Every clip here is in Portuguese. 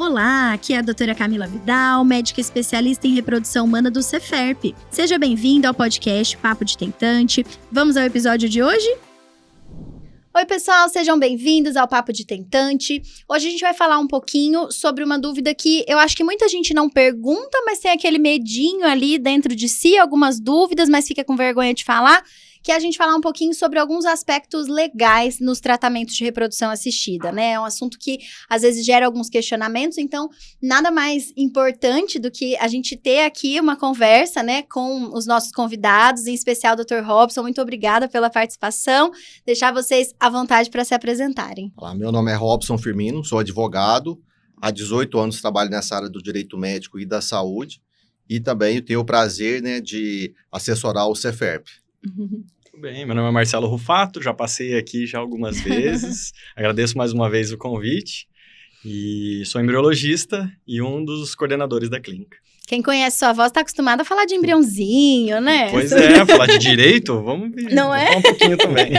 Olá, aqui é a doutora Camila Vidal, médica especialista em reprodução humana do Ceferp. Seja bem-vindo ao podcast Papo de Tentante. Vamos ao episódio de hoje? Oi, pessoal, sejam bem-vindos ao Papo de Tentante. Hoje a gente vai falar um pouquinho sobre uma dúvida que eu acho que muita gente não pergunta, mas tem aquele medinho ali dentro de si, algumas dúvidas, mas fica com vergonha de falar, que é a gente falar um pouquinho sobre alguns aspectos legais nos tratamentos de reprodução assistida, né? É um assunto que às vezes gera alguns questionamentos, então nada mais importante do que a gente ter aqui uma conversa, né, com os nossos convidados, em especial o Dr. Robson. Muito obrigada pela participação. Deixar vocês à vontade para se apresentarem. Olá, meu nome é Robson Firmino, sou advogado. Há 18 anos trabalho nessa área do direito médico e da saúde. E também tenho o prazer, né, de assessorar o Ceferp. Tudo bem, meu nome é Marcelo Rufato, já passei aqui já algumas vezes. Agradeço mais uma vez o convite. E sou embriologista e um dos coordenadores da clínica. Quem conhece sua voz está acostumado a falar de embriãozinho, né? Pois é, falar de direito, vamos ver. Não é? Falar um pouquinho também.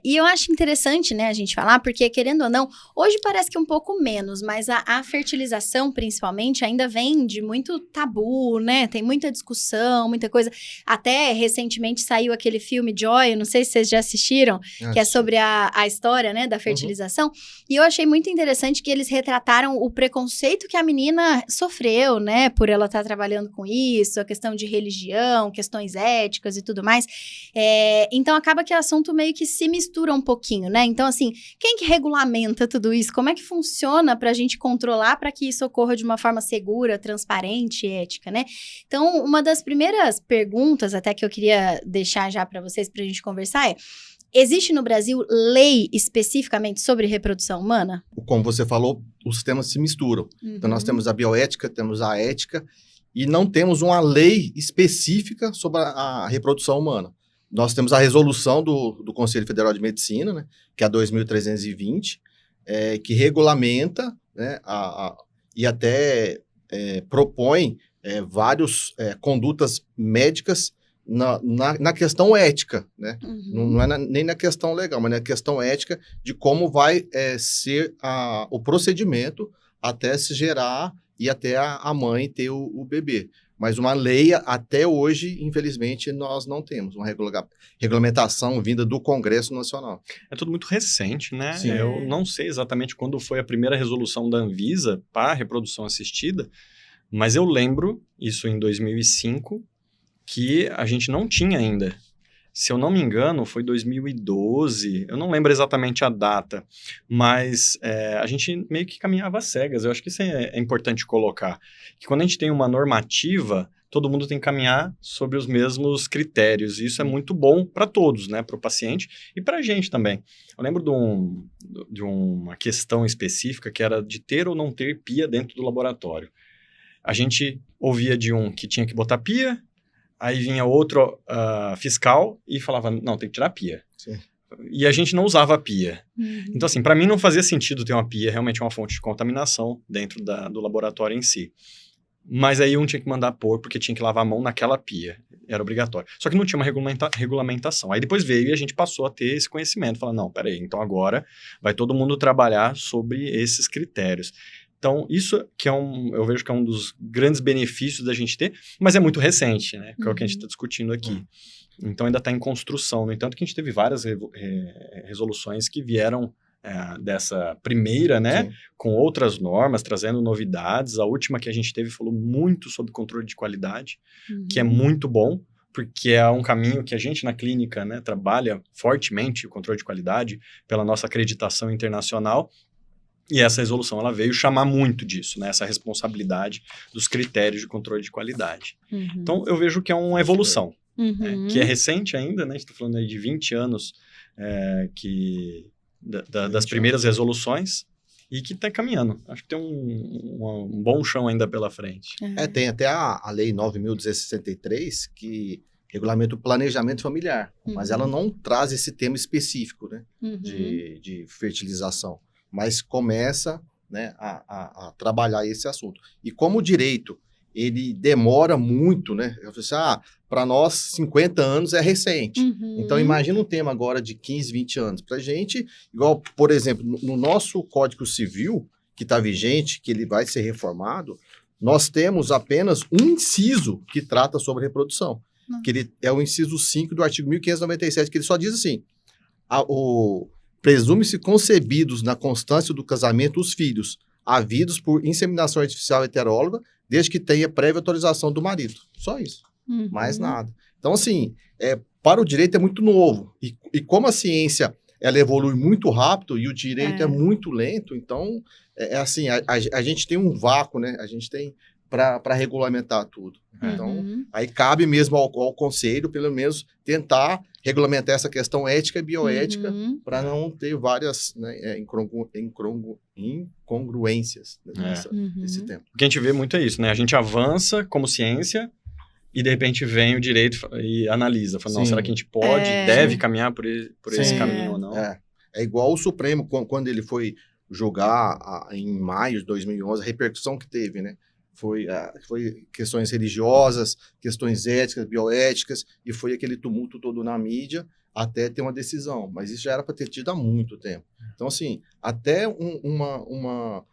E eu acho interessante, né, a gente falar, porque querendo ou não, hoje parece que um pouco menos, mas a fertilização, principalmente, ainda vem de muito tabu, né? Tem muita discussão, muita coisa. Até recentemente saiu aquele filme Joy, não sei se vocês já assistiram, que é sobre a história, né, da fertilização. E eu achei muito interessante que eles retrataram o preconceito que a menina sofreu, né, por ela estar trabalhando com isso, a questão de religião, questões éticas e tudo mais. Então, acaba que o assunto meio que se mistura um pouquinho, né? Então, assim, quem que regulamenta tudo isso? Como é que funciona para a gente controlar para que isso ocorra de uma forma segura, transparente e ética, né? Então, uma das primeiras perguntas, até que eu queria deixar já para vocês, para a gente conversar, existe no Brasil lei especificamente sobre reprodução humana? Como você falou, os temas se misturam. Então, nós temos a bioética, temos a ética, e não temos uma lei específica sobre a reprodução humana. Nós temos a resolução do Conselho Federal de Medicina, né, que é a 2320, que regulamenta, né, e até propõe várias condutas médicas na questão ética, né? Não é nem na questão legal, mas na questão ética de como vai ser o procedimento até se gerar e até a mãe ter o bebê. Mas uma lei, até hoje, infelizmente, nós não temos uma regulamentação vinda do Congresso Nacional. É tudo muito recente, né? Sim. Eu não sei exatamente quando foi a primeira resolução da Anvisa para a reprodução assistida, mas eu lembro, isso em 2005, que a gente não tinha ainda. Se eu não me engano, foi 2012, eu não lembro exatamente a data, mas a gente meio que caminhava às cegas. Eu acho que isso é importante colocar, que quando a gente tem uma normativa, todo mundo tem que caminhar sobre os mesmos critérios, e isso é muito bom para todos, né, para o paciente e para a gente também. Eu lembro de uma questão específica que era de ter ou não ter pia dentro do laboratório. A gente ouvia de um que tinha que botar pia, aí vinha outro fiscal e falava, não, tem que tirar a pia. Sim. E a gente não usava a pia. Então, assim, para mim não fazia sentido ter uma pia, realmente é uma fonte de contaminação dentro do laboratório em si. Mas aí um tinha que mandar pôr, porque tinha que lavar a mão naquela pia. Era obrigatório. Só que não tinha uma regulamentação. Aí depois veio e a gente passou a ter esse conhecimento. Falar, não, peraí, então agora vai todo mundo trabalhar sobre esses critérios. Então, isso que eu vejo que é um dos grandes benefícios da gente ter, mas é muito recente, né? Que é o que a gente está discutindo aqui. Então, ainda está em construção. No entanto, que a gente teve várias resoluções que vieram dessa primeira, né? Sim. Com outras normas, trazendo novidades. A última que a gente teve falou muito sobre controle de qualidade, que é muito bom, porque é um caminho que a gente na clínica, né, trabalha fortemente o controle de qualidade pela nossa acreditação internacional. E essa resolução, ela veio chamar muito disso, né? Essa responsabilidade dos critérios de controle de qualidade. Então, eu vejo que é uma evolução, né? Que é recente ainda, né? A gente está falando aí de 20 anos das primeiras resoluções e que está caminhando. Acho que tem um bom chão ainda pela frente. Tem até a Lei 9.263, que regulamenta o planejamento familiar, mas ela não traz esse tema específico, né? De fertilização. Mas começa, né, a trabalhar esse assunto. E como o direito, ele demora muito, né? Eu falei assim, para nós, 50 anos é recente. Então, imagina um tema agora de 15, 20 anos. Para a gente, igual, por exemplo, no nosso Código Civil, que está vigente, que ele vai ser reformado, nós temos apenas um inciso que trata sobre reprodução, que ele é o inciso 5 do artigo 1597, que ele só diz assim, presume-se concebidos na constância do casamento os filhos, havidos por inseminação artificial heteróloga, desde que tenha prévia autorização do marido. Só isso. Mais nada. Então, assim, para o direito é muito novo. E como a ciência ela evolui muito rápido e o direito é muito lento, então, assim, a gente tem um vácuo, né? A gente tem para regulamentar tudo. Então, aí cabe mesmo ao conselho, pelo menos, tentar regulamentar essa questão ética e bioética para não ter várias, né, incongruências nesse tempo. O que a gente vê muito é isso, né? A gente avança como ciência e, de repente, vem o direito e analisa. Fala, não, será que a gente pode, deve caminhar por esse caminho ou não? É igual o Supremo, quando ele foi julgar em maio de 2011, a repercussão que teve, né? Foi questões religiosas, questões éticas, bioéticas, e foi aquele tumulto todo na mídia até ter uma decisão. Mas isso já era para ter tido há muito tempo. Então, assim, até uma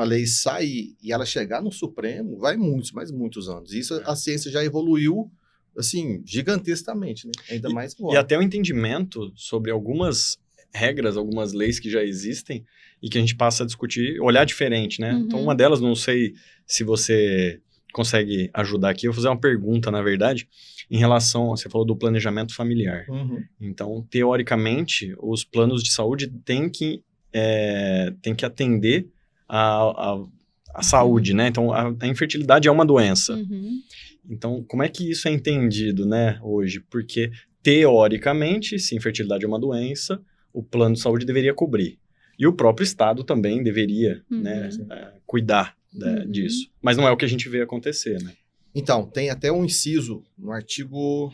lei sair e ela chegar no Supremo, vai muitos anos. Isso a ciência já evoluiu, assim, gigantescamente, né? Ainda mais agora. E até o entendimento sobre algumas regras, algumas leis que já existem e que a gente passa a discutir, olhar diferente, né? Então, uma delas, não sei se você consegue ajudar aqui, eu vou fazer uma pergunta, na verdade, em relação, você falou do planejamento familiar. Então, teoricamente, os planos de saúde têm que atender a saúde, né? Então, a infertilidade é uma doença. Então, como é que isso é entendido, né, hoje? Porque, teoricamente, se infertilidade é uma doença, o plano de saúde deveria cobrir. E o próprio Estado também deveria cuidar disso. Mas não é o que a gente vê acontecer, né? Então, tem até um inciso no artigo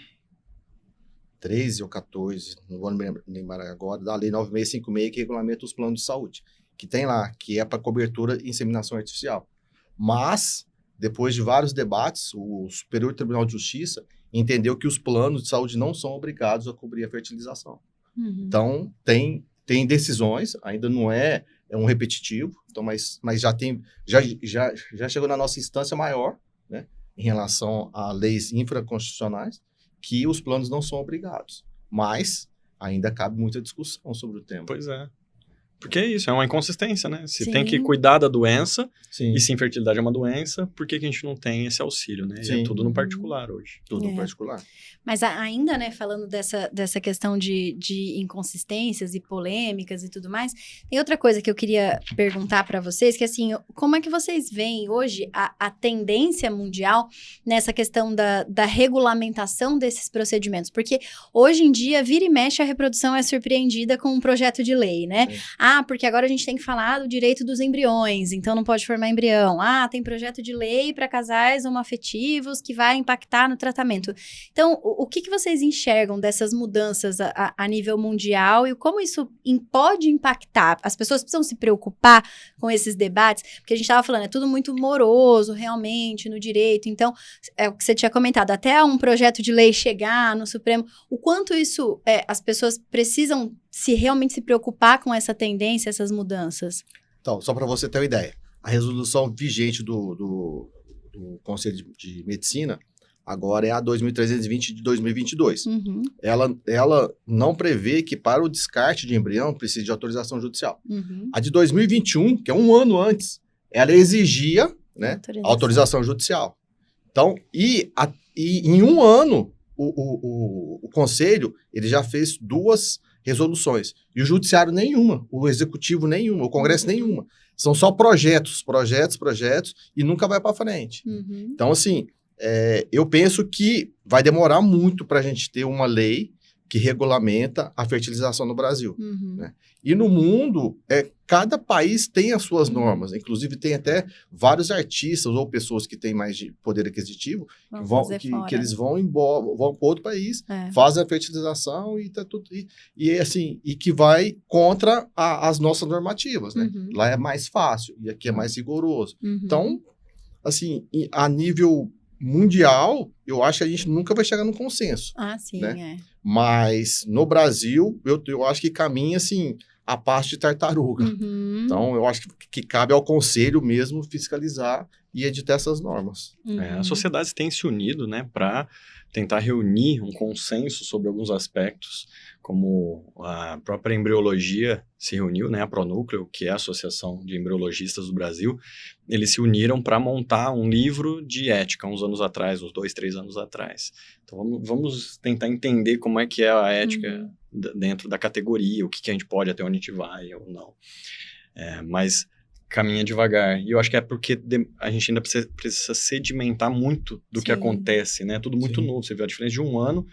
13 ou 14, não vou lembrar agora, da Lei 9656, que regulamenta os planos de saúde, que tem lá, que é para cobertura e inseminação artificial. Mas, depois de vários debates, o Superior Tribunal de Justiça entendeu que os planos de saúde não são obrigados a cobrir a fertilização. Então, tem decisões, ainda não é um repetitivo, então, mas já chegou na nossa instância maior, né, em relação a leis infraconstitucionais, que os planos não são obrigados. Mas ainda cabe muita discussão sobre o tema. Pois é. Porque é isso, é uma inconsistência, né? Se tem que cuidar da doença, e se infertilidade é uma doença, por que a gente não tem esse auxílio, né? E é tudo no particular hoje. Tudo no particular. Mas ainda, né, falando dessa questão de inconsistências e polêmicas e tudo mais, tem outra coisa que eu queria perguntar para vocês, que assim, como é que vocês veem hoje a tendência mundial nessa questão da regulamentação desses procedimentos? Porque hoje em dia, vira e mexe, a reprodução é surpreendida com um projeto de lei, né? Porque agora a gente tem que falar do direito dos embriões, então não pode formar embrião. Tem projeto de lei para casais homoafetivos que vai impactar no tratamento. Então, o que vocês enxergam dessas mudanças a nível mundial e como isso pode impactar? As pessoas precisam se preocupar com esses debates, porque a gente estava falando, é tudo muito moroso, realmente, no direito. Então, é o que você tinha comentado, até um projeto de lei chegar no Supremo, o quanto isso, as pessoas precisam realmente se preocupar com essa tendência, essas mudanças? Então, só para você ter uma ideia, a resolução vigente do Conselho de Medicina agora é a 2320 de 2022. Ela não prevê que para o descarte de embrião precise de autorização judicial. A de 2021, que é um ano antes, ela exigia, né, autorização judicial. Então, e em um ano, o Conselho ele já fez 2 resoluções. E o Judiciário nenhuma, o Executivo nenhuma, o Congresso nenhuma. São só projetos, e nunca vai para frente. Então, assim, eu penso que vai demorar muito para a gente ter uma lei que regulamenta a fertilização no Brasil. Né? E no mundo, cada país tem as suas normas. Inclusive, tem até vários artistas ou pessoas que têm mais de poder aquisitivo que eles vão para outro país, fazem a fertilização e tá tudo. E que vai contra as nossas normativas. Né? Lá é mais fácil e aqui é mais rigoroso. Então, assim, a nível mundial, eu acho que a gente nunca vai chegar num consenso. Sim, né? Mas no Brasil, eu acho que caminha, assim, a parte de tartaruga. Uhum. Então, eu acho que cabe ao conselho mesmo fiscalizar e editar essas normas. As sociedades têm se unido, né, para tentar reunir um consenso sobre alguns aspectos, como a própria embriologia se reuniu, né, a Pronúcleo, que é a Associação de Embriologistas do Brasil, eles se uniram para montar um livro de ética, uns anos atrás, uns 2, 3 anos atrás. Então, vamos tentar entender como é que é a ética dentro da categoria, o que a gente pode, até onde a gente vai ou não. Mas caminha devagar. E eu acho que é porque a gente ainda precisa sedimentar muito do que acontece, né? Tudo muito novo. Você vê a diferença de um ano,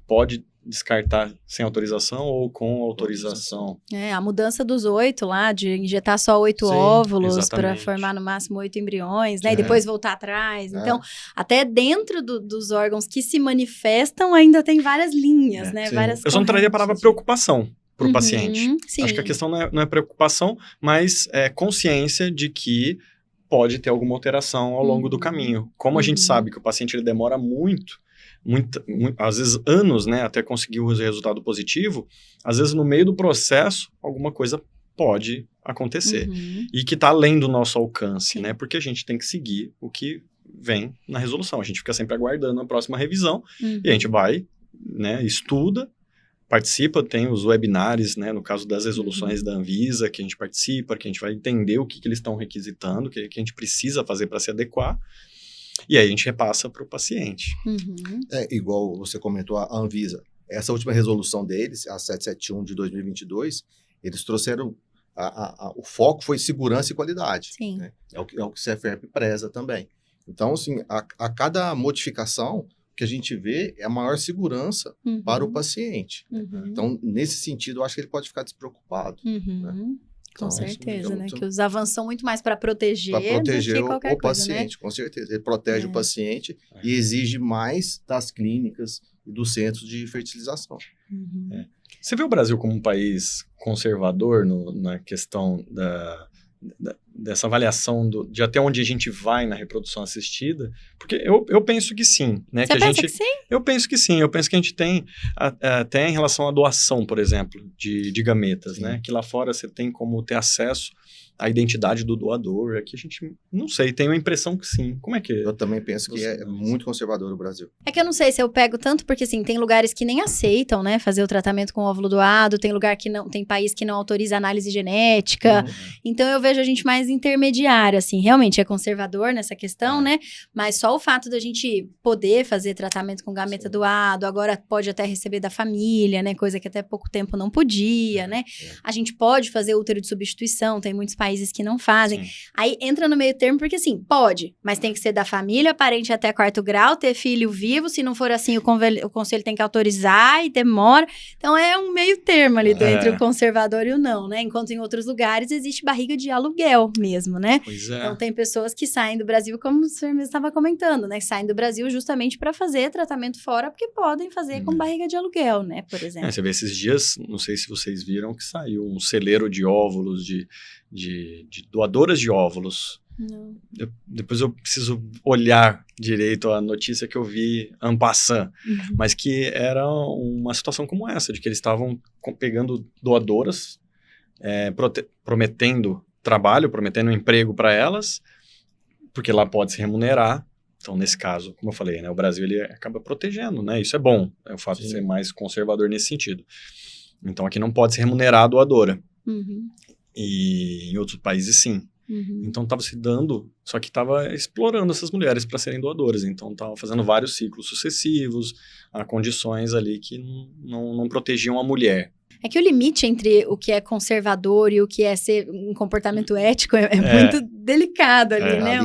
pode descartar sem autorização ou com autorização. A mudança dos 8 lá, de injetar só 8 óvulos para exatamente. formar no máximo 8 embriões, né? E depois voltar atrás. Então, até dentro dos órgãos que se manifestam, ainda tem várias linhas, né? Várias eu só não traria a palavra preocupação para o paciente. Sim. Acho que a questão não é preocupação, mas é consciência de que pode ter alguma alteração ao longo do caminho. Como a gente sabe que o paciente ele demora muito, às vezes anos, né, até conseguir o resultado positivo, às vezes no meio do processo alguma coisa pode acontecer e que está além do nosso alcance, né, porque a gente tem que seguir o que vem na resolução, a gente fica sempre aguardando a próxima revisão e a gente vai, né, estuda, participa, tem os webinários, né, no caso das resoluções da Anvisa, que a gente participa, que a gente vai entender o que eles estão requisitando, o que a gente precisa fazer para se adequar, e aí a gente repassa para o paciente. Igual você comentou, a Anvisa. Essa última resolução deles, a 771 de 2022, eles trouxeram, o foco foi segurança e qualidade. Sim. Né? É o que o CFEP preza também. Então, assim, a cada modificação, o que a gente vê é a maior segurança para o paciente. Então, nesse sentido, eu acho que ele pode ficar despreocupado. Né? Com certeza, né? Muito... Que os avanços são muito mais para proteger do que qualquer o coisa, paciente, né? com certeza. Ele protege o paciente e exige mais das clínicas e dos centros de fertilização. Você vê o Brasil como um país conservador na questão dessa avaliação de até onde a gente vai na reprodução assistida? Porque eu penso que sim, né? Você pensa que sim? Eu penso que sim. Eu penso que a gente tem, até em relação à doação, por exemplo, de gametas, né? Que lá fora você tem como ter acesso à identidade do doador. Aqui a gente, não sei, tenho a impressão que sim. Como é que é? Eu também penso que é muito conservador o Brasil. É que eu não sei se eu pego tanto, porque assim, tem lugares que nem aceitam, né, fazer o tratamento com óvulo doado, tem lugar que não, tem país que não autoriza análise genética, então eu vejo a gente mais intermediário, assim, realmente é conservador nessa questão, né, mas só o fato da gente poder fazer tratamento com gameta doado, agora pode até receber da família, né, coisa que até pouco tempo não podia, né, a gente pode fazer útero de substituição, tem muitos países que não fazem, aí entra no meio termo, porque assim, pode, mas tem que ser da família, parente até 4º grau, ter filho vivo, se não for assim, o conselho tem que autorizar e demora. Então, é um meio termo ali entre o conservador e o não, né? Enquanto em outros lugares existe barriga de aluguel mesmo, né? Pois é. Então, tem pessoas que saem do Brasil, como o senhor mesmo estava comentando, né? Que saem do Brasil justamente para fazer tratamento fora, porque podem fazer com barriga de aluguel, né? Por exemplo. Você vê esses dias, não sei se vocês viram, que saiu um celeiro de óvulos, de doadoras de óvulos. Não. Depois eu preciso olhar direito a notícia que eu vi en passant, mas que era uma situação como essa, de que eles estavam pegando doadoras, prometendo trabalho, prometendo emprego para elas, porque lá pode se remunerar. Então, nesse caso, como eu falei, né, o Brasil ele acaba protegendo, né? Isso é bom, o fato de ser mais conservador nesse sentido. Então, aqui não pode se remunerar a doadora. E em outros países, sim. Então, estava se dando, só que estava explorando essas mulheres para serem doadoras. Então, estava fazendo vários ciclos sucessivos, a condições ali que não protegiam a mulher. É que o limite entre o que é conservador e o que é ser um comportamento ético é muito delicado ali, né?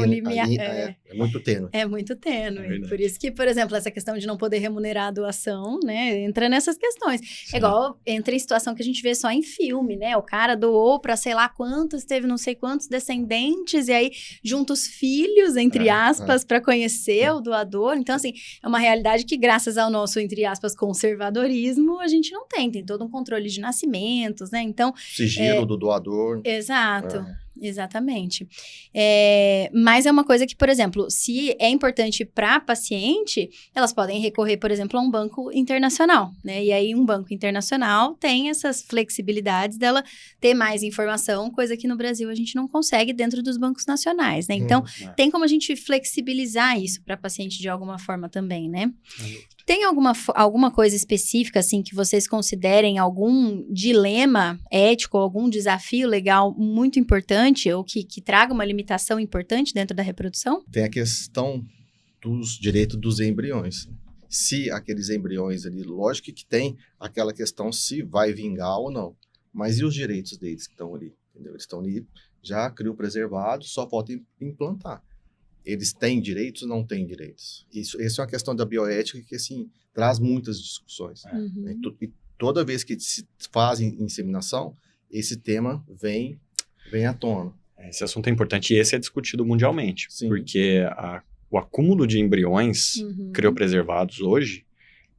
É muito tênue. É muito tênue. Por isso que, por exemplo, essa questão de não poder remunerar a doação, né? Entra nessas questões. Sim. É igual, entra em situação que a gente vê só em filme, né? O cara doou para sei lá quantos, teve não sei quantos descendentes, e aí junta os filhos, entre aspas, para conhecer o doador. Então, assim, é uma realidade que, graças ao nosso, entre aspas, conservadorismo, a gente não tem. Tem todo um controle de nascimentos, né? Então... Sigilo do doador. Exato. Exatamente. Mas é uma coisa que, por exemplo, se é importante para a paciente, elas podem recorrer, por exemplo, a um banco internacional, né? E aí um banco internacional tem essas flexibilidades dela ter mais informação, coisa que no Brasil a gente não consegue dentro dos bancos nacionais, né? Então, tem como a gente flexibilizar isso para a paciente de alguma forma também, né? Tem alguma coisa específica, assim, que vocês considerem algum dilema ético, algum desafio legal muito importante ou que traga uma limitação importante dentro da reprodução? Tem a questão dos direitos dos embriões. Se aqueles embriões ali, lógico que tem aquela questão se vai vingar ou não, mas e os direitos deles que estão ali? Entendeu? Eles estão ali, já criopreservados, só falta implantar. Eles têm direitos ou não têm direitos? Isso é uma questão da bioética que, assim, traz muitas discussões. E toda vez que se faz inseminação, esse tema vem à tona. Esse assunto é importante e esse é discutido mundialmente. Sim. Porque o acúmulo de embriões criopreservados hoje,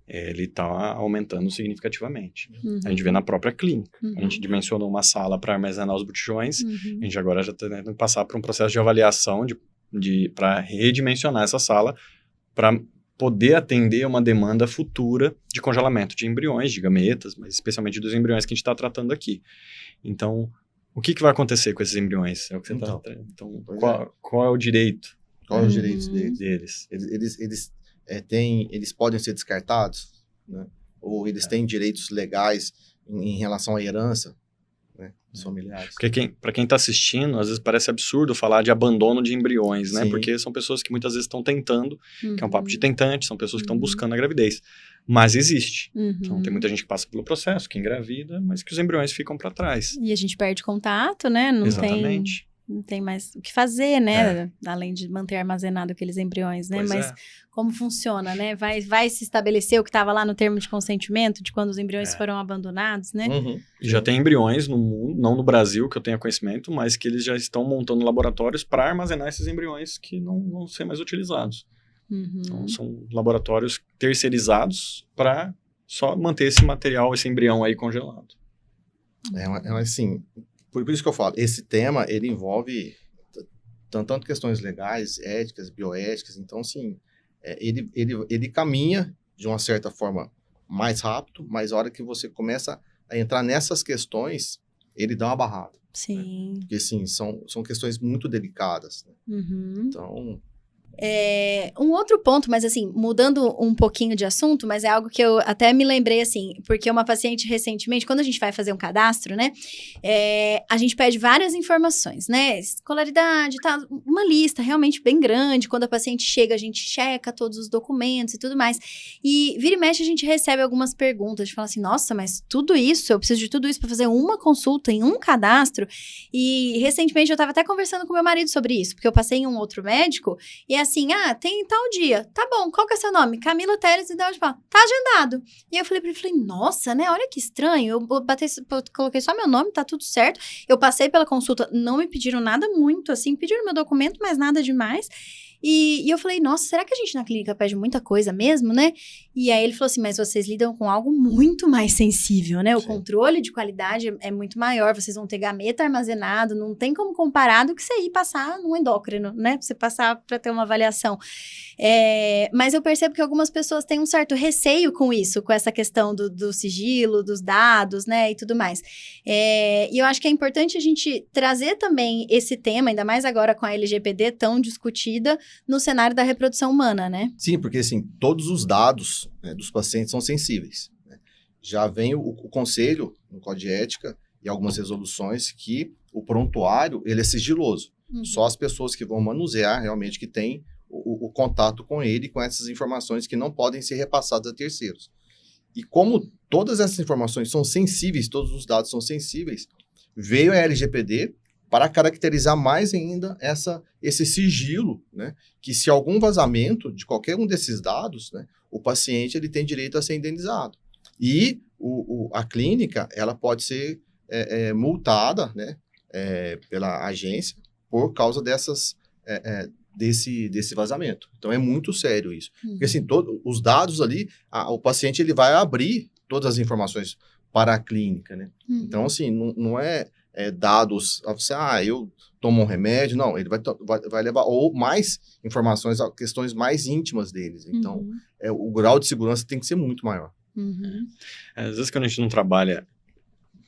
ele está aumentando significativamente. A gente vê na própria clínica. A gente dimensionou uma sala para armazenar os botijões, a gente agora já está tentando passar por um processo de avaliação para redimensionar essa sala para poder atender uma demanda futura de congelamento de embriões, de gametas, mas especialmente dos embriões que a gente está tratando aqui. Então, o que vai acontecer com esses embriões? É o que você está tratando. Então, qual é o direito? Qual é o direito deles? Eles podem ser descartados, né? Ou eles têm direitos legais em relação à herança, né, dos familiares. Porque para quem está assistindo, às vezes parece absurdo falar de abandono de embriões, né? Sim. Porque são pessoas que muitas vezes estão tentando, que é um papo de tentante, são pessoas que estão buscando a gravidez. Mas existe. Então, tem muita gente que passa pelo processo, que engravida, mas que os embriões ficam para trás. E a gente perde contato, né? Exatamente. Não tem mais o que fazer, né? Além de manter armazenado aqueles embriões, né? Mas como funciona, né? Vai se estabelecer o que estava lá no termo de consentimento, de quando os embriões foram abandonados, né? E já tem embriões no mundo, não no Brasil, que eu tenha conhecimento, mas que eles já estão montando laboratórios para armazenar esses embriões que não vão ser mais utilizados. Então, são laboratórios terceirizados para só manter esse material, esse embrião aí congelado. Assim... Por isso que eu falo, esse tema, ele envolve tanto questões legais, éticas, bioéticas, então, assim, ele caminha de uma certa forma mais rápido, mas a hora que você começa a entrar nessas questões, ele dá uma barrada. Sim. Né? Porque, assim, são questões muito delicadas. Né? Então... Um outro ponto, mas assim, mudando um pouquinho de assunto, mas é algo que eu até me lembrei, assim, porque uma paciente recentemente, quando a gente vai fazer um cadastro, né, a gente pede várias informações, né, escolaridade, tá, uma lista realmente bem grande, quando a paciente chega, a gente checa todos os documentos e tudo mais, e vira e mexe a gente recebe algumas perguntas, a gente fala assim, nossa, mas tudo isso, eu preciso de tudo isso para fazer uma consulta em um cadastro, e recentemente eu tava até conversando com meu marido sobre isso, porque eu passei em um outro médico, e assim, tem tal dia. Tá bom, qual que é seu nome? Camila Teles e Deus Paulo. Tá agendado. E eu falei pra ele, nossa, né? Olha que estranho. Eu coloquei só meu nome, tá tudo certo. Eu passei pela consulta, não me pediram nada muito, assim, pediram meu documento, mas nada demais. E eu falei, nossa, será que a gente na clínica pede muita coisa mesmo, né? E aí ele falou assim, mas vocês lidam com algo muito mais sensível, né? O controle de qualidade é muito maior, vocês vão ter gameta armazenado, não tem como comparar do que você ir passar num endócrino, né? Pra você passar para ter uma avaliação. Mas eu percebo que algumas pessoas têm um certo receio com isso, com essa questão do sigilo, dos dados, né? E tudo mais. E eu acho que é importante a gente trazer também esse tema, ainda mais agora com a LGPD tão discutida, no cenário da reprodução humana, né? Sim, porque assim, todos os dados, né, dos pacientes são sensíveis. Né? Já vem o conselho, no Código de Ética, e algumas resoluções que o prontuário, ele é sigiloso. Só as pessoas que vão manusear realmente que têm o contato com ele, com essas informações que não podem ser repassadas a terceiros. E como todas essas informações são sensíveis, todos os dados são sensíveis, veio a LGPD para caracterizar mais ainda esse sigilo, né? Que se algum vazamento de qualquer um desses dados, né, o paciente ele tem direito a ser indenizado. E a clínica ela pode ser multada, né, pela agência por causa desse vazamento. Então é muito sério isso. Porque assim, os dados ali, o paciente ele vai abrir todas as informações para a clínica, né? Então assim, não é dados, você, eu tomo um remédio, não, ele vai levar ou mais informações, questões mais íntimas deles. Então, o grau de segurança tem que ser muito maior. Às vezes quando a gente não trabalha,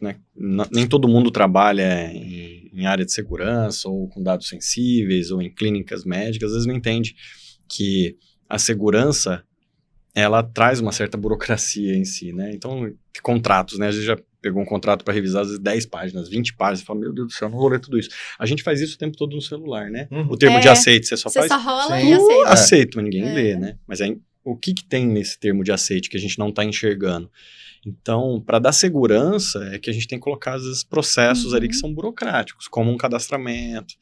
né, nem todo mundo trabalha em área de segurança ou com dados sensíveis ou em clínicas médicas, às vezes não entende que a segurança, ela traz uma certa burocracia em si, né? Então, contratos, né? A gente já pegou um contrato para revisar, às vezes 10 páginas, 20 páginas, e fala, meu Deus do céu, não vou ler tudo isso. A gente faz isso o tempo todo no celular, né? O termo de aceite, você só rola e aceita. Aceito, mas ninguém lê, né? Mas aí, o que tem nesse termo de aceite que a gente não está enxergando? Então, para dar segurança, é que a gente tem que colocar, às vezes, processos ali que são burocráticos, como um cadastramento.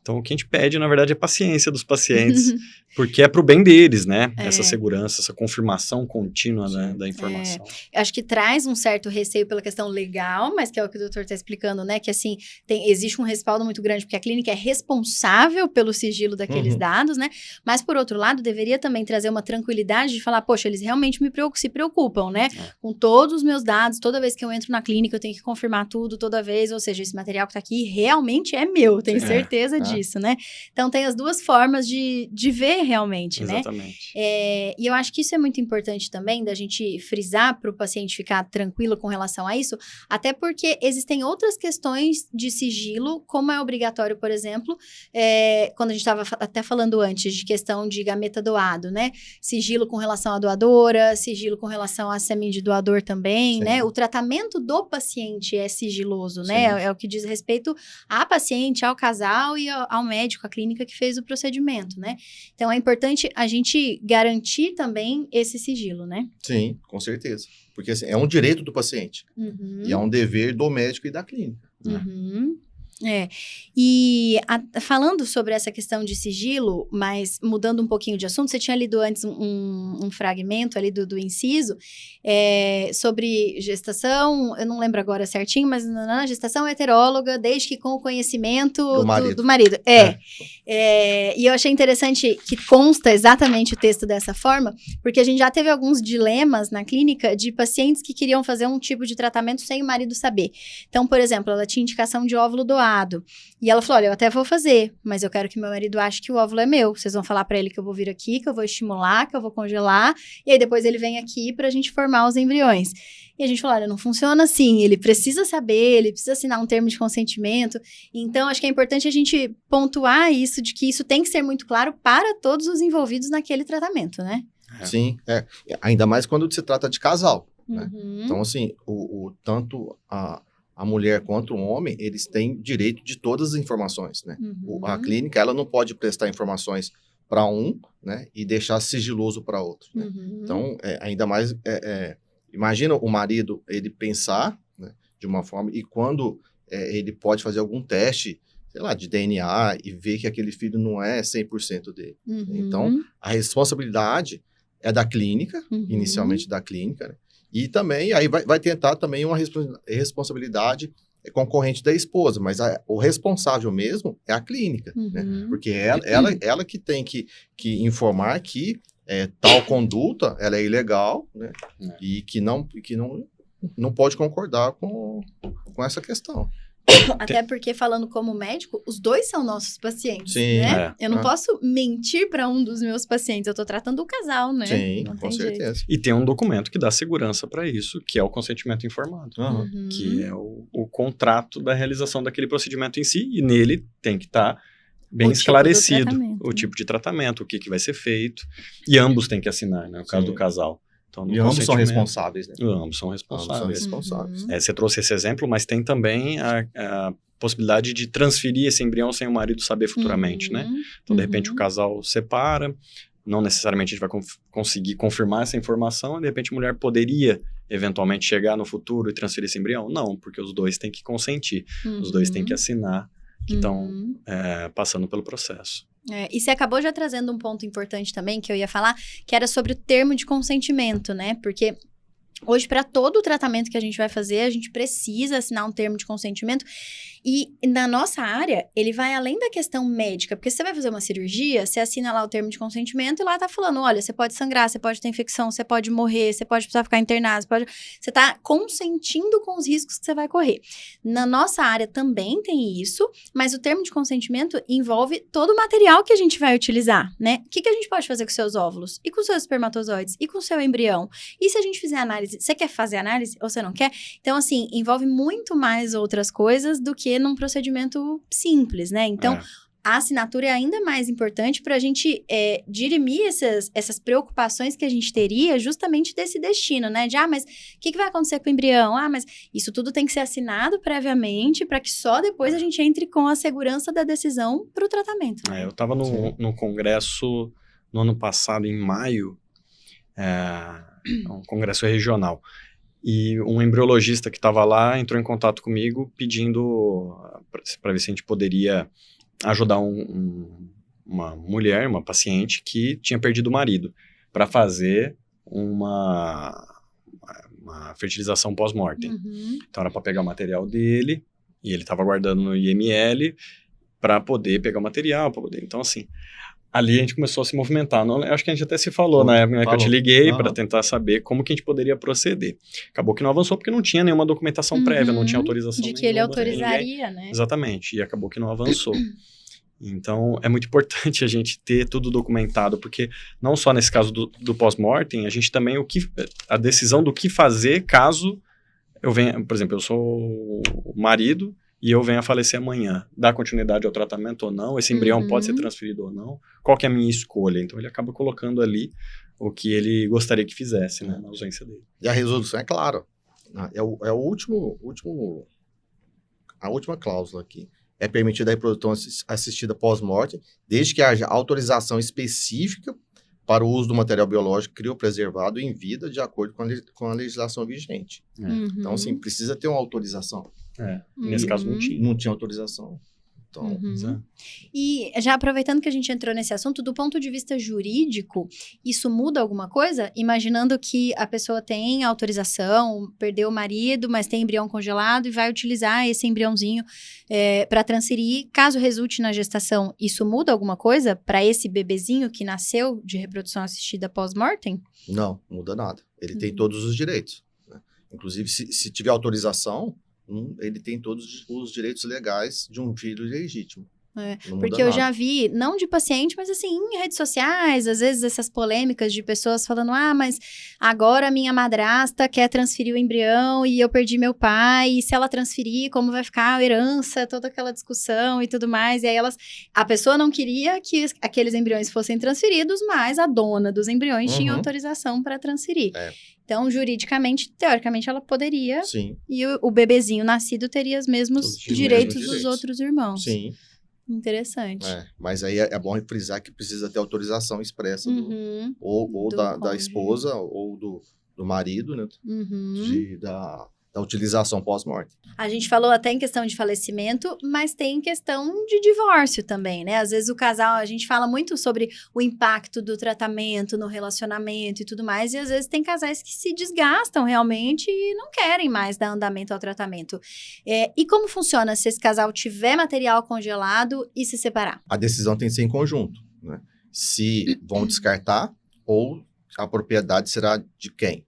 Então, o que a gente pede, na verdade, é paciência dos pacientes, porque é para o bem deles, né? Essa segurança, essa confirmação contínua da informação. Acho que traz um certo receio pela questão legal, mas que é o que o doutor está explicando, né? Que, assim, existe um respaldo muito grande, porque a clínica é responsável pelo sigilo daqueles dados, né? Mas, por outro lado, deveria também trazer uma tranquilidade de falar, poxa, eles realmente se preocupam, né? Com todos os meus dados, toda vez que eu entro na clínica, eu tenho que confirmar tudo, toda vez, ou seja, esse material que está aqui realmente é meu, tenho certeza disso, né? Então, tem as duas formas de ver realmente, Exatamente. né? E eu acho que isso é muito importante também, da gente frisar para o paciente ficar tranquilo com relação a isso, até porque existem outras questões de sigilo, como é obrigatório, por exemplo, quando a gente estava até falando antes de questão de gameta doado, né? Sigilo com relação à doadora, sigilo com relação a sêmen de doador também, né? O tratamento do paciente é sigiloso, né? É o que diz respeito à paciente, ao casal e ao médico, à clínica que fez o procedimento, né? Então, é importante a gente garantir também esse sigilo, né? Sim, com certeza. Porque assim, é um direito do paciente. E é um dever do médico e da clínica. E falando sobre essa questão de sigilo, mas mudando um pouquinho de assunto, você tinha lido antes um fragmento ali do inciso sobre gestação, eu não lembro agora certinho, mas gestação heteróloga, desde que com o conhecimento do marido. E eu achei interessante que consta exatamente o texto dessa forma, porque a gente já teve alguns dilemas na clínica de pacientes que queriam fazer um tipo de tratamento sem o marido saber. Então, por exemplo, ela tinha indicação de óvulo doado. E ela falou, olha, eu até vou fazer, mas eu quero que meu marido ache que o óvulo é meu. Vocês vão falar pra ele que eu vou vir aqui, que eu vou estimular, que eu vou congelar, e aí depois ele vem aqui pra gente formar os embriões. E a gente falou, olha, não funciona assim, ele precisa saber, ele precisa assinar um termo de consentimento. Então, acho que é importante a gente pontuar isso, de que isso tem que ser muito claro para todos os envolvidos naquele tratamento, né? Sim, ainda mais quando se trata de casal, né? Então, assim, tanto a mulher quanto o homem, eles têm direito de todas as informações, né? A clínica, ela não pode prestar informações para um, né? E deixar sigiloso para outro, né? Então, ainda mais, imagina o marido, ele pensar, né, de uma forma, e quando ele pode fazer algum teste, sei lá, de DNA e ver que aquele filho não é 100% dele. Então, a responsabilidade é da clínica, inicialmente da clínica, né? E também, aí vai tentar também uma responsabilidade concorrente da esposa, mas o responsável mesmo é a clínica, né? Porque ela que tem que informar que tal conduta, ela é ilegal, né? E que não pode concordar com essa questão. Até porque, falando como médico, os dois são nossos pacientes, Sim, né? Eu não posso mentir para um dos meus pacientes, eu tô tratando o casal, né? Sim, não com certeza. Jeito. E tem um documento que dá segurança para isso, que é o consentimento informado, que é o contrato da realização daquele procedimento em si, e nele tem que estar bem esclarecido o tipo de tratamento, o que vai ser feito, e ambos têm que assinar, né? No caso do casal. Então, e ambos são responsáveis, né? Ambos são responsáveis. Você trouxe esse exemplo, mas tem também a possibilidade de transferir esse embrião sem o marido saber futuramente, né? Então, de repente, o casal separa, não necessariamente a gente vai conseguir confirmar essa informação, e de repente a mulher poderia, eventualmente, chegar no futuro e transferir esse embrião? Não, porque os dois têm que consentir, os dois têm que assinar que estão passando pelo processo. E você acabou já trazendo um ponto importante também, que eu ia falar, que era sobre o termo de consentimento, né? Porque Hoje, para todo o tratamento que a gente vai fazer, a gente precisa assinar um termo de consentimento. E na nossa área, ele vai além da questão médica, porque você vai fazer uma cirurgia, você assina lá o termo de consentimento e lá tá falando, olha, você pode sangrar, você pode ter infecção, você pode morrer, você pode precisar ficar internado, você tá consentindo com os riscos que você vai correr. Na nossa área também tem isso, mas o termo de consentimento envolve todo o material que a gente vai utilizar, né? O que a gente pode fazer com seus óvulos? E com seus espermatozoides? E com seu embrião? E se a gente fizer análise? Você quer fazer análise ou você não quer? Então, assim, envolve muito mais outras coisas do que num procedimento simples, né? Então, a assinatura é ainda mais importante para a gente dirimir essas preocupações que a gente teria justamente desse destino, né? De, mas o que vai acontecer com o embrião? Mas isso tudo tem que ser assinado previamente para que só depois a gente entre com a segurança da decisão para o tratamento. Né? Eu estava no congresso no ano passado, em maio, um congresso regional. E um embriologista que estava lá entrou em contato comigo pedindo para ver se a gente poderia ajudar uma mulher, uma paciente que tinha perdido o marido, para fazer uma fertilização pós-mortem. Uhum. Então era para pegar o material dele, e ele estava guardando no IML para poder pegar o material, então assim, ali a gente começou a se movimentar. Acho que a gente até se falou na época que eu te liguei para tentar saber como que a gente poderia proceder. Acabou que não avançou porque não tinha nenhuma documentação prévia, não tinha autorização de que ele autorizaria, ninguém. né? Exatamente, e acabou que não avançou. Então, é muito importante a gente ter tudo documentado, porque não só nesse caso do pós-mortem, a gente também, a decisão do que fazer caso eu venha, por exemplo, eu sou o marido, e eu venho a falecer amanhã, dá continuidade ao tratamento ou não, esse embrião pode ser transferido ou não, qual que é a minha escolha? Então ele acaba colocando ali o que ele gostaria que fizesse, né, na ausência dele. E a resolução é clara, é a última cláusula aqui. É permitida a reprodução assistida pós-morte, desde que haja autorização específica para o uso do material biológico criopreservado em vida, de acordo com a legislação vigente. Então, assim, precisa ter uma autorização. Nesse caso não tinha. Não tinha autorização. Então, E já aproveitando que a gente entrou nesse assunto, do ponto de vista jurídico, isso muda alguma coisa? Imaginando que a pessoa tem autorização, perdeu o marido, mas tem embrião congelado e vai utilizar esse embriãozinho para transferir, caso resulte na gestação, isso muda alguma coisa para esse bebezinho que nasceu de reprodução assistida pós-mortem? Não, muda nada. Ele tem todos os direitos. Né? Inclusive, se tiver autorização, ele tem todos os direitos legais de um filho legítimo. Porque eu já vi, não de paciente, mas assim, em redes sociais, às vezes essas polêmicas de pessoas falando, mas agora a minha madrasta quer transferir o embrião e eu perdi meu pai, e se ela transferir, como vai ficar a herança, toda aquela discussão e tudo mais, e aí a pessoa não queria que aqueles embriões fossem transferidos, mas a dona dos embriões tinha autorização para transferir. Então, juridicamente, teoricamente, ela poderia. Sim. E o bebezinho nascido teria os mesmos direitos dos outros irmãos. Sim. Interessante. Mas aí é bom frisar que precisa ter autorização expressa ou da esposa ou do marido, né? Da utilização pós-morte. A gente falou até em questão de falecimento, mas tem questão de divórcio também, né? Às vezes o casal, a gente fala muito sobre o impacto do tratamento no relacionamento e tudo mais, e às vezes tem casais que se desgastam realmente e não querem mais dar andamento ao tratamento. E como funciona se esse casal tiver material congelado e se separar? A decisão tem que ser em conjunto, né? Se vão descartar ou a propriedade será de quem?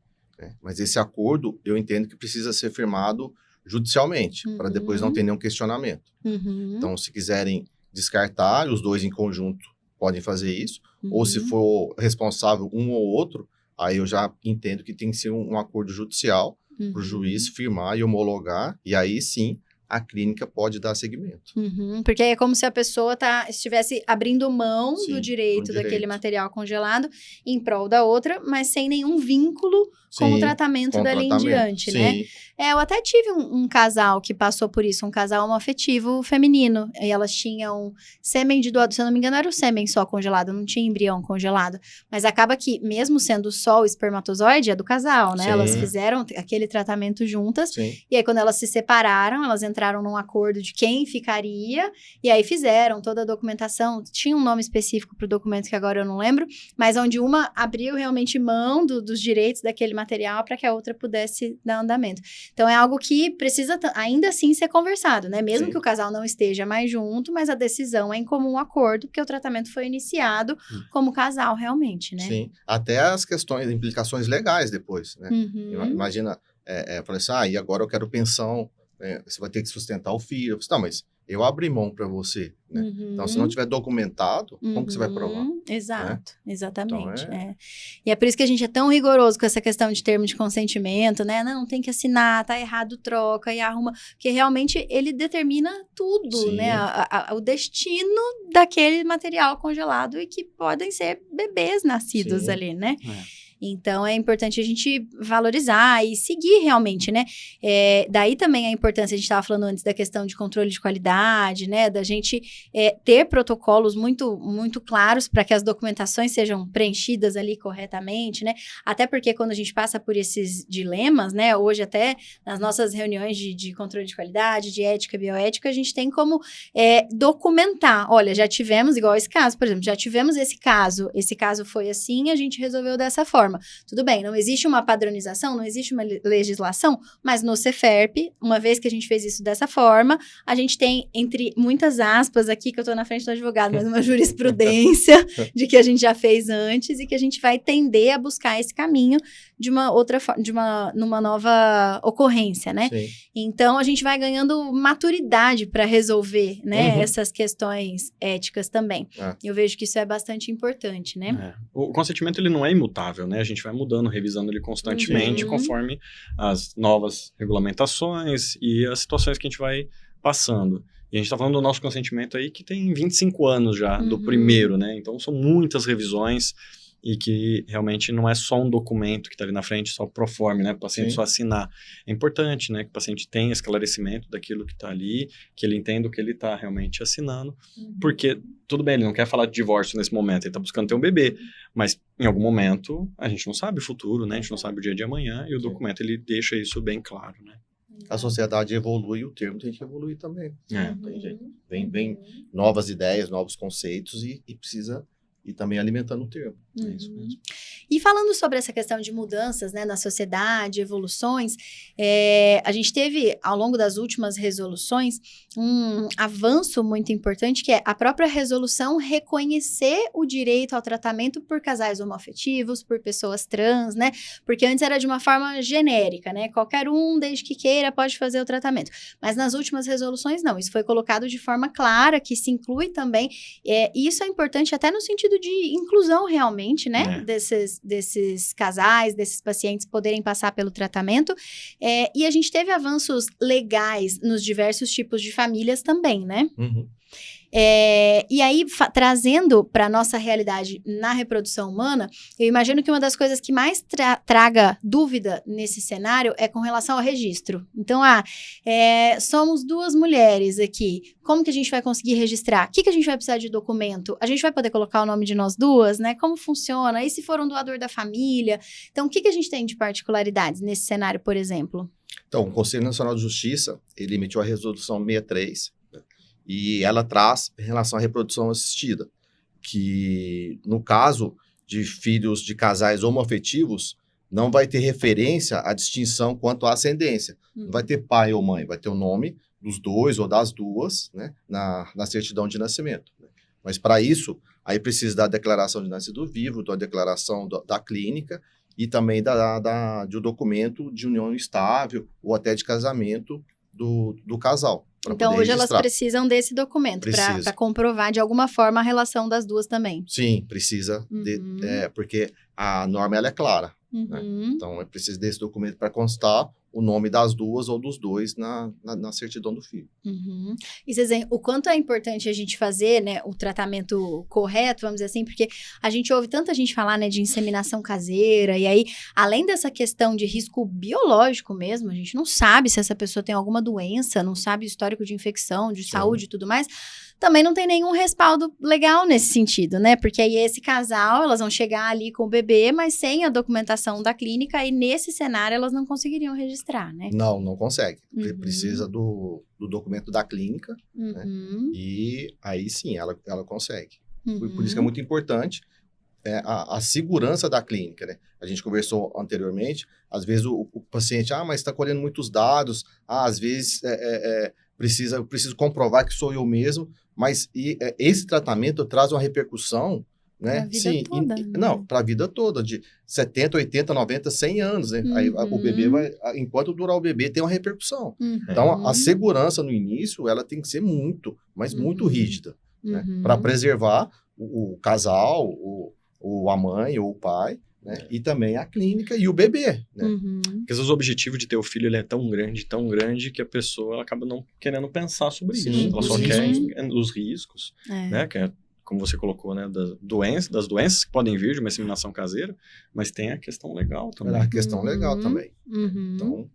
Mas esse acordo, eu entendo que precisa ser firmado judicialmente, para depois não ter nenhum questionamento. Então, se quiserem descartar, os dois em conjunto podem fazer isso, ou se for responsável um ou outro, aí eu já entendo que tem que ser um acordo judicial para o juiz firmar e homologar, e aí sim a clínica pode dar seguimento. Porque é como se a pessoa estivesse abrindo mão do direito daquele material congelado em prol da outra, mas sem nenhum vínculo com o tratamento dali em diante, né? Eu até tive um casal que passou por isso, um casal homoafetivo feminino, e elas tinham sêmen de doador, se eu não me engano era o sêmen só congelado, não tinha embrião congelado, mas acaba que, mesmo sendo só o espermatozoide, é do casal, né? Elas fizeram aquele tratamento juntas, e aí quando elas se separaram, elas entraram entraram num acordo de quem ficaria, e aí fizeram toda a documentação, tinha um nome específico para o documento que agora eu não lembro, mas onde uma abriu realmente mão dos direitos daquele material para que a outra pudesse dar andamento. Então, é algo que precisa ainda assim ser conversado, né? Mesmo que o casal não esteja mais junto, mas a decisão é em comum acordo, porque o tratamento foi iniciado como casal, realmente, né? Sim, até as questões, implicações legais depois, né? Imagina, falar assim, e agora eu quero pensão, você vai ter que sustentar o filho. Não, mas eu abri mão para você, né? Então, se não tiver documentado, como que você vai provar? Exato, né? exatamente. Então, E é por isso que a gente é tão rigoroso com essa questão de termo de consentimento, né? Não, tem que assinar, tá errado, troca e arruma. Porque realmente ele determina tudo, Sim. né? O destino daquele material congelado e que podem ser bebês nascidos Sim. ali, né? Então, é importante a gente valorizar e seguir realmente, né? Daí também a importância, a gente estava falando antes da questão de controle de qualidade, né? Da gente ter protocolos muito, muito claros para que as documentações sejam preenchidas ali corretamente, né? Até porque quando a gente passa por esses dilemas, né? Hoje até nas nossas reuniões de controle de qualidade, de ética, bioética, a gente tem como documentar. Olha, já tivemos, igual esse caso, por exemplo, já tivemos esse caso foi assim, a gente resolveu dessa forma. Tudo bem, não existe uma padronização, não existe uma legislação, mas no CEFERP, uma vez que a gente fez isso dessa forma, a gente tem, entre muitas aspas aqui, que eu tô na frente do advogado, mas uma jurisprudência de que a gente já fez antes e que a gente vai tender a buscar esse caminho de uma outra numa nova ocorrência, né? Sim. Então, a gente vai ganhando maturidade para resolver, né, essas questões éticas também. Eu vejo que isso é bastante importante, né? O consentimento, ele não é imutável, né? A gente vai mudando, revisando ele constantemente, conforme as novas regulamentações e as situações que a gente vai passando. E a gente está falando do nosso consentimento aí que tem 25 anos já, do primeiro, né? Então, são muitas revisões e que realmente não é só um documento que está ali na frente, só pro forma, né? O paciente só assinar. É importante, né? Que o paciente tenha esclarecimento daquilo que está ali, que ele entenda o que ele está realmente assinando, porque, tudo bem, ele não quer falar de divórcio nesse momento, ele está buscando ter um bebê, mas em algum momento a gente não sabe o futuro, né? A gente não sabe o dia de amanhã, e o documento, ele deixa isso bem claro, né? A sociedade evolui, o termo tem que evoluir também. Não tem jeito. Vem novas ideias, novos conceitos e precisa ir também alimentando o termo. É isso mesmo. E falando sobre essa questão de mudanças, né, na sociedade, evoluções, a gente teve, ao longo das últimas resoluções, um avanço muito importante, que é a própria resolução reconhecer o direito ao tratamento por casais homoafetivos, por pessoas trans, né? Porque antes era de uma forma genérica, né? Qualquer um, desde que queira, pode fazer o tratamento. Mas nas últimas resoluções, não. Isso foi colocado de forma clara, que se inclui também. E isso é importante até no sentido de inclusão realmente, né? Desses casais, desses pacientes poderem passar pelo tratamento. E a gente teve avanços legais nos diversos tipos de famílias também, né? E aí, trazendo para a nossa realidade na reprodução humana, eu imagino que uma das coisas que mais traga dúvida nesse cenário é com relação ao registro. Então, somos duas mulheres aqui, como que a gente vai conseguir registrar? O que a gente vai precisar de documento? A gente vai poder colocar o nome de nós duas, né? Como funciona? E se for um doador da família? Então, o que a gente tem de particularidades nesse cenário, por exemplo? Então, o Conselho Nacional de Justiça, ele emitiu a resolução 63, e ela traz em relação à reprodução assistida, que no caso de filhos de casais homoafetivos, não vai ter referência à distinção quanto à ascendência. Não vai ter pai ou mãe, vai ter o nome dos dois ou das duas, né, na certidão de nascimento. Né? Mas para isso, aí precisa da declaração de nascido vivo, da declaração da clínica e também de um documento de união estável ou até de casamento do casal. Então, hoje elas precisam desse documento para comprovar de alguma forma a relação das duas também. Sim, precisa, porque a norma ela é clara. Né? Então, é preciso desse documento para constar o nome das duas ou dos dois na certidão do filho. E vocês veem o quanto é importante a gente fazer, né, o tratamento correto, vamos dizer assim, porque a gente ouve tanta gente falar, né, de inseminação caseira, e aí, além dessa questão de risco biológico mesmo, a gente não sabe se essa pessoa tem alguma doença, não sabe o histórico de infecção, de saúde e tudo mais, também não tem nenhum respaldo legal nesse sentido, né? Porque aí esse casal, elas vão chegar ali com o bebê, mas sem a documentação da clínica, e nesse cenário elas não conseguiriam registrar registrar, né? Não consegue. Uhum. Precisa do documento da clínica, né? Uhum. E aí sim, ela consegue. Uhum. Por isso que é muito importante a segurança da clínica, né? A gente conversou anteriormente, às vezes o paciente, mas está colhendo muitos dados, às vezes preciso comprovar que sou eu mesmo, mas esse tratamento traz uma repercussão, né? Pra vida toda, né? Não, para a vida toda, de 70, 80, 90, 100 anos, né? Aí o bebê enquanto durar o bebê, tem uma repercussão. Uhum. Então, a segurança no início, ela tem que ser muito, mas muito rígida, né? Para preservar o casal, a mãe ou o pai, né? E também a clínica e o bebê, né? Porque às vezes o objetivo de ter o filho ele é tão grande, que a pessoa ela acaba não querendo pensar sobre isso. Ela só quer os riscos, né? Que é, como você colocou, né? Das doenças que podem vir de uma inseminação caseira, mas tem a questão legal também. A questão legal também. Então...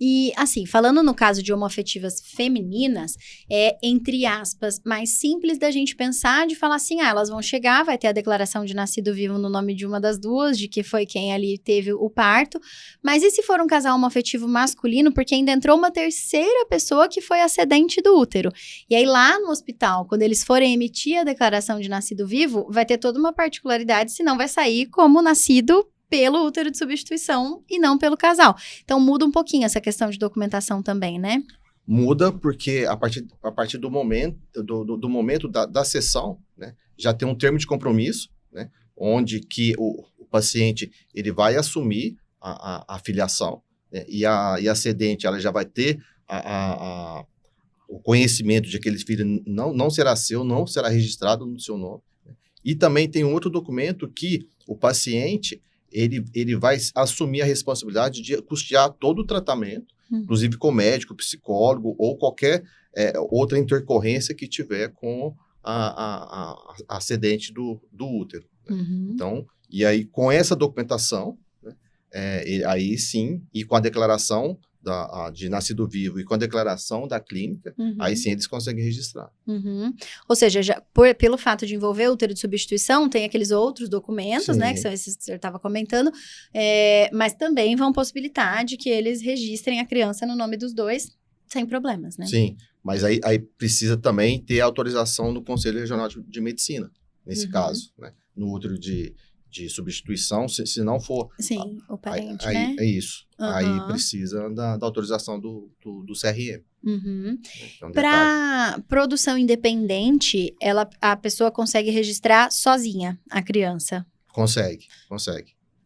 E, assim, falando no caso de homoafetivas femininas, é, entre aspas, mais simples da gente pensar, de falar assim, elas vão chegar, vai ter a declaração de nascido vivo no nome de uma das duas, de que foi quem ali teve o parto, mas e se for um casal homoafetivo masculino, porque ainda entrou uma terceira pessoa que foi a cedente do útero. E aí lá no hospital, quando eles forem emitir a declaração de nascido vivo, vai ter toda uma particularidade, senão vai sair como nascido pelo útero de substituição e não pelo casal. Então, muda um pouquinho essa questão de documentação também, né? Muda porque a partir do momento, do momento da sessão, né, já tem um termo de compromisso, né, onde que o paciente ele vai assumir a filiação, né, e a cedente ela já vai ter o conhecimento de que aquele filho não será seu, não será registrado no seu nome. Né. E também tem um outro documento que o paciente ele vai assumir a responsabilidade de custear todo o tratamento, inclusive com médico, psicólogo ou qualquer outra intercorrência que tiver com a cedente do útero. Né? Então, e aí com essa documentação, né, aí sim, e com a declaração de nascido vivo e com a declaração da clínica, aí sim eles conseguem registrar. Ou seja, pelo fato de envolver o útero de substituição, tem aqueles outros documentos, né, que são esses que o senhor estava comentando, mas também vão possibilitar de que eles registrem a criança no nome dos dois, sem problemas, né? Sim, mas aí precisa também ter a autorização do Conselho Regional de Medicina, nesse caso, né, no útero de substituição, se não for... Sim, o parente, aí, né? É isso. Aí precisa da autorização do CRM. Então, para produção independente, a pessoa consegue registrar sozinha a criança? Consegue.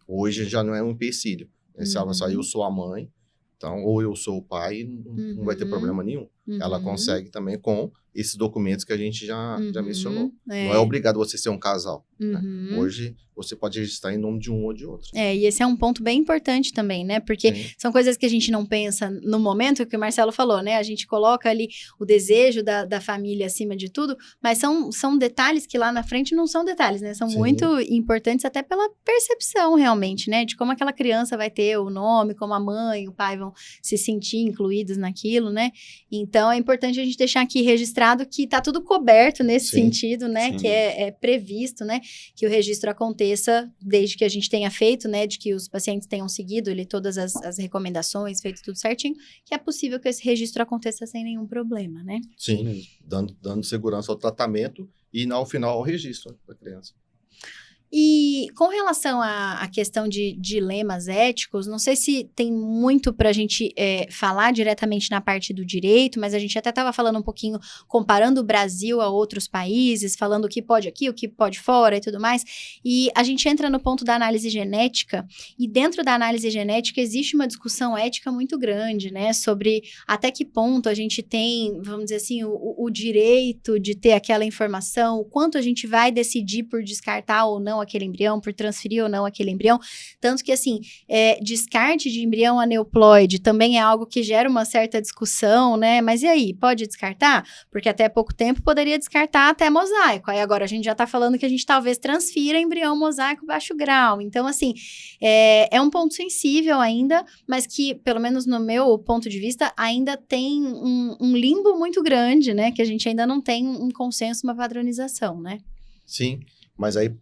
Hoje já não é um empecilho. Se ela só eu sou a mãe, então, ou eu sou o pai, não vai ter problema nenhum. Ela consegue também com esses documentos que a gente já mencionou. Não é obrigado você ser um casal. Né? Hoje, você pode registrar em nome de um ou de outro. E esse é um ponto bem importante também, né? Porque são coisas que a gente não pensa no momento, que o Marcelo falou, né? A gente coloca ali o desejo da família acima de tudo, mas são detalhes que lá na frente não são detalhes, né? São muito importantes até pela percepção, realmente, né? De como aquela criança vai ter o nome, como a mãe e o pai vão se sentir incluídos naquilo, né? Então, é importante a gente deixar aqui registrado que tá tudo coberto nesse sentido, né? Que é previsto, né? Que o registro aconteça desde que a gente tenha feito, né? De que os pacientes tenham seguido todas as recomendações, feito tudo certinho, que é possível que esse registro aconteça sem nenhum problema, né? Sim, dando segurança ao tratamento e, ao final, ao registro da criança. E com relação à questão de dilemas éticos, não sei se tem muito para a gente falar diretamente na parte do direito, mas a gente até estava falando um pouquinho, comparando o Brasil a outros países, falando o que pode aqui, o que pode fora e tudo mais, e a gente entra no ponto da análise genética, e dentro da análise genética existe uma discussão ética muito grande, né, sobre até que ponto a gente tem, vamos dizer assim, o direito de ter aquela informação, o quanto a gente vai decidir por descartar ou não aquele embrião, por transferir ou não aquele embrião, tanto que assim, descarte de embrião aneuploide também é algo que gera uma certa discussão, né, mas e aí, pode descartar? Porque até pouco tempo poderia descartar até mosaico, aí agora a gente já tá falando que a gente talvez transfira embrião mosaico baixo grau, então assim, é um ponto sensível ainda, mas que, pelo menos no meu ponto de vista, ainda tem um limbo muito grande, né, que a gente ainda não tem um consenso, uma padronização, né? Sim, mas aí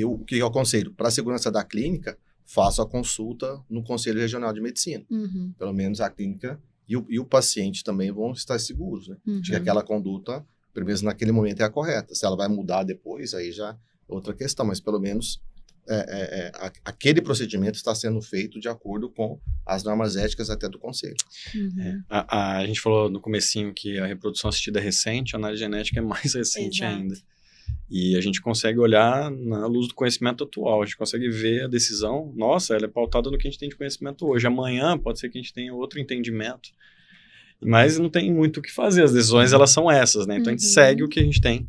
o que eu aconselho? Para a segurança da clínica, faço a consulta no Conselho Regional de Medicina. Pelo menos a clínica e o paciente também vão estar seguros, né? De que aquela conduta, pelo menos naquele momento, é a correta. Se ela vai mudar depois, aí já é outra questão, mas pelo menos aquele procedimento está sendo feito de acordo com as normas éticas até do Conselho. A gente falou no comecinho que a reprodução assistida é recente, a análise genética é mais recente ainda. E a gente consegue olhar na luz do conhecimento atual, a gente consegue ver a decisão, nossa, ela é pautada no que a gente tem de conhecimento hoje. Amanhã pode ser que a gente tenha outro entendimento, mas não tem muito o que fazer, as decisões elas são essas, né? Então a gente segue o que a gente tem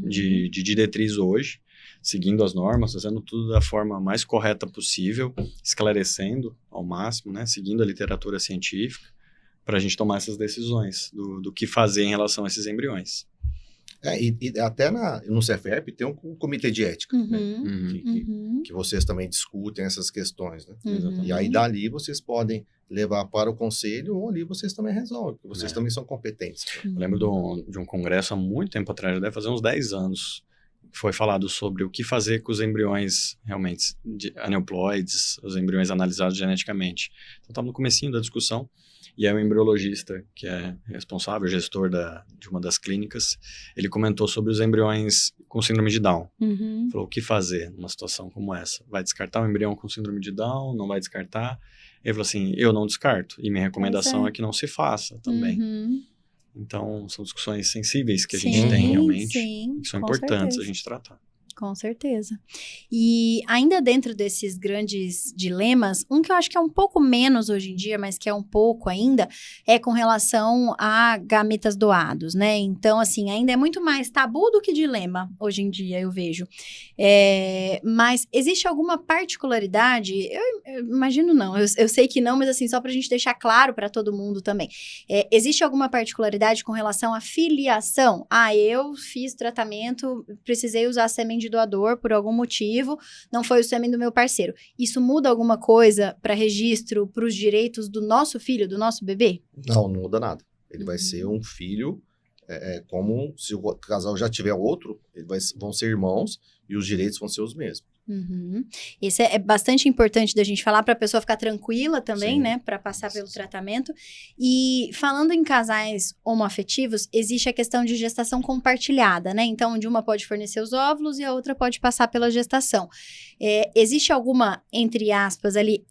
de diretriz hoje, seguindo as normas, fazendo tudo da forma mais correta possível, esclarecendo ao máximo, né? Seguindo a literatura científica, para a gente tomar essas decisões do que fazer em relação a esses embriões. E até no CEFERP tem um comitê de ética, né? Que vocês também discutem essas questões, né? E aí dali vocês podem levar para o conselho ou ali vocês também resolvem, porque vocês também são competentes. Eu lembro de um congresso há muito tempo atrás, deve fazer uns 10 anos, que foi falado sobre o que fazer com os embriões realmente aneuploides, os embriões analisados geneticamente. Então estava no comecinho da discussão. E aí o embriologista, que é responsável, gestor de uma das clínicas, ele comentou sobre os embriões com síndrome de Down. Falou, o que fazer numa situação como essa? Vai descartar um embrião com síndrome de Down? Não vai descartar? Ele falou assim, eu não descarto. E minha recomendação é que não se faça também. Então, são discussões sensíveis que a gente tem realmente. Que são importantes a gente tratar. Com certeza. E ainda dentro desses grandes dilemas, um que eu acho que é um pouco menos hoje em dia, mas que é um pouco ainda, é com relação a gametas doados, né? Então, assim, ainda é muito mais tabu do que dilema hoje em dia, eu vejo. Mas existe alguma particularidade? Eu imagino não, eu sei que não, mas assim, só pra gente deixar claro para todo mundo também. Existe alguma particularidade com relação à filiação? Eu fiz tratamento, precisei usar sêmen de doador por algum motivo, não foi o sêmen do meu parceiro. Isso muda alguma coisa para registro, para os direitos do nosso filho, do nosso bebê? Não muda nada. Ele vai ser um filho, como se o casal já tiver outro, vão ser irmãos e os direitos vão ser os mesmos. Isso é bastante importante da gente falar para a pessoa ficar tranquila também, né? Para passar pelo tratamento. E falando em casais homoafetivos, existe a questão de gestação compartilhada, né? Então, onde uma pode fornecer os óvulos e a outra pode passar pela gestação. Existe alguma, entre aspas, ali,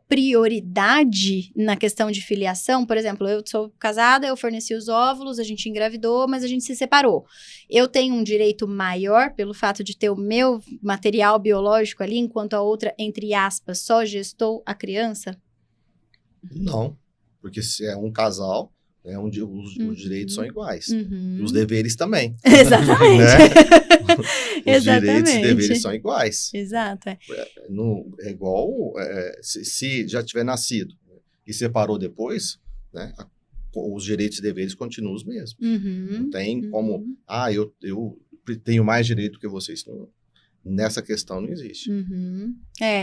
prioridade na questão de filiação? Por exemplo, eu sou casada, eu forneci os óvulos, a gente engravidou, mas a gente se separou. Eu tenho um direito maior pelo fato de ter o meu material biológico ali, enquanto a outra, entre aspas, só gestou a criança? Não, porque se é um casal, onde os direitos são iguais. E os deveres também. Exatamente. Né? Os direitos e deveres são iguais. Exato. É igual se já tiver nascido e separou depois, né? Os direitos e deveres continuam os mesmos. Não tem como, eu tenho mais direito que vocês. Nessa questão não existe.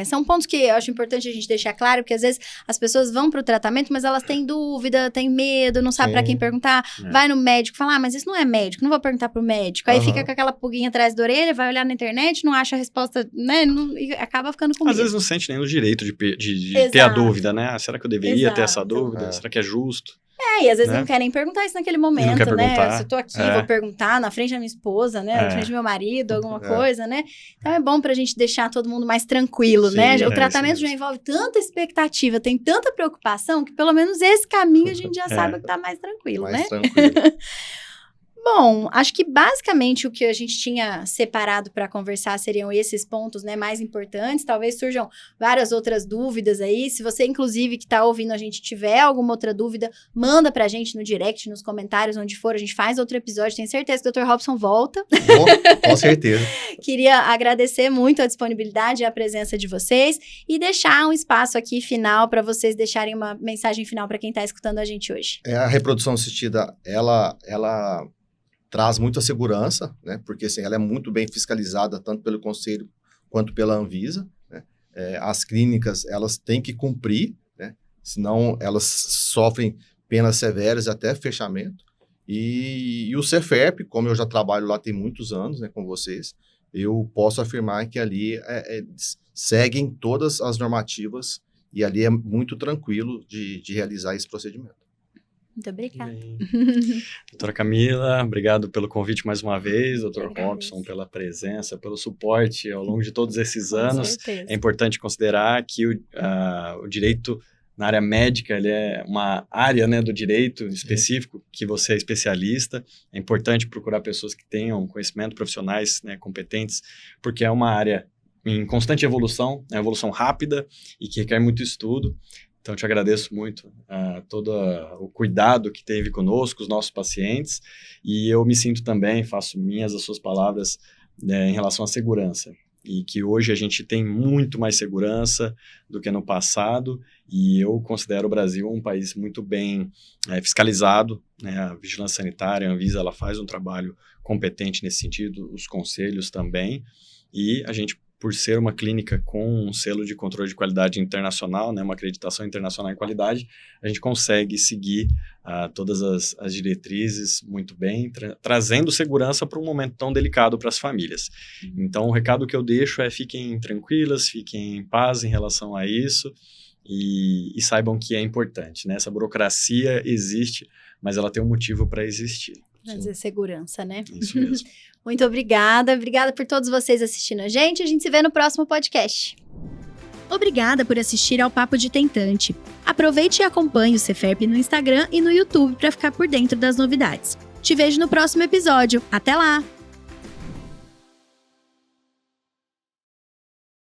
São pontos que eu acho importante a gente deixar claro, porque às vezes as pessoas vão para o tratamento, mas elas têm dúvida, têm medo, não sabe para quem perguntar, vai no médico, fala, mas isso não é médico, não vou perguntar pro médico. Aí fica com aquela pulguinha atrás da orelha, vai olhar na internet, não acha a resposta, né, e acaba ficando com medo. Às vezes não sente nem o direito de ter a dúvida, né? Será que eu deveria ter essa dúvida? Será que é justo? E às vezes não querem perguntar isso naquele momento, né? Se eu tô aqui, vou perguntar na frente da minha esposa, né? Na frente do meu marido, alguma coisa, né? Então é bom pra gente deixar todo mundo mais tranquilo, né? O tratamento já envolve tanta expectativa, tem tanta preocupação, que pelo menos esse caminho a gente já sabe que tá mais tranquilo, né? Tranquilo. Bom, acho que basicamente o que a gente tinha separado para conversar seriam esses pontos, né, mais importantes. Talvez surjam várias outras dúvidas aí. Se você, inclusive, que está ouvindo a gente, tiver alguma outra dúvida, manda pra gente no direct, nos comentários, onde for. A gente faz outro episódio. Tenho certeza que o Dr. Robson volta. Com certeza. Queria agradecer muito a disponibilidade e a presença de vocês e deixar um espaço aqui final para vocês deixarem uma mensagem final para quem está escutando a gente hoje. A reprodução assistida, ela traz muita segurança, né? Porque assim, ela é muito bem fiscalizada, tanto pelo Conselho quanto pela Anvisa, né? As clínicas, elas têm que cumprir, né? Senão elas sofrem penas severas até fechamento. E o CEFERP, como eu já trabalho lá tem muitos anos, né, com vocês, eu posso afirmar que ali seguem todas as normativas e ali é muito tranquilo de realizar esse procedimento. Muito obrigada. Doutora Camila, obrigado pelo convite mais uma vez. Doutor Robson, pela presença, pelo suporte ao longo de todos esses anos. É importante considerar que o direito na área médica, ele é uma área, né, do direito específico, que você é especialista. É importante procurar pessoas que tenham conhecimento, profissionais, né, competentes, porque é uma área em constante evolução, né, evolução rápida e que requer muito estudo. Então, eu te agradeço muito todo o cuidado que teve conosco, os nossos pacientes, e eu me sinto também, faço minhas as suas palavras, né, em relação à segurança, e que hoje a gente tem muito mais segurança do que no passado, e eu considero o Brasil um país muito bem fiscalizado, né, a vigilância sanitária, a Anvisa, ela faz um trabalho competente nesse sentido, os conselhos também, e a gente, por ser uma clínica com um selo de controle de qualidade internacional, né, uma acreditação internacional em qualidade, a gente consegue seguir todas as diretrizes muito bem, trazendo segurança para um momento tão delicado para as famílias. Então, o recado que eu deixo é fiquem tranquilas, fiquem em paz em relação a isso e saibam que é importante, né? Essa burocracia existe, mas ela tem um motivo para existir. Trazer segurança, né? Isso mesmo. Muito obrigada. Obrigada por todos vocês assistindo a gente. A gente se vê no próximo podcast. Obrigada por assistir ao Papo de Tentante. Aproveite e acompanhe o Ceferp no Instagram e no YouTube para ficar por dentro das novidades. Te vejo no próximo episódio. Até lá!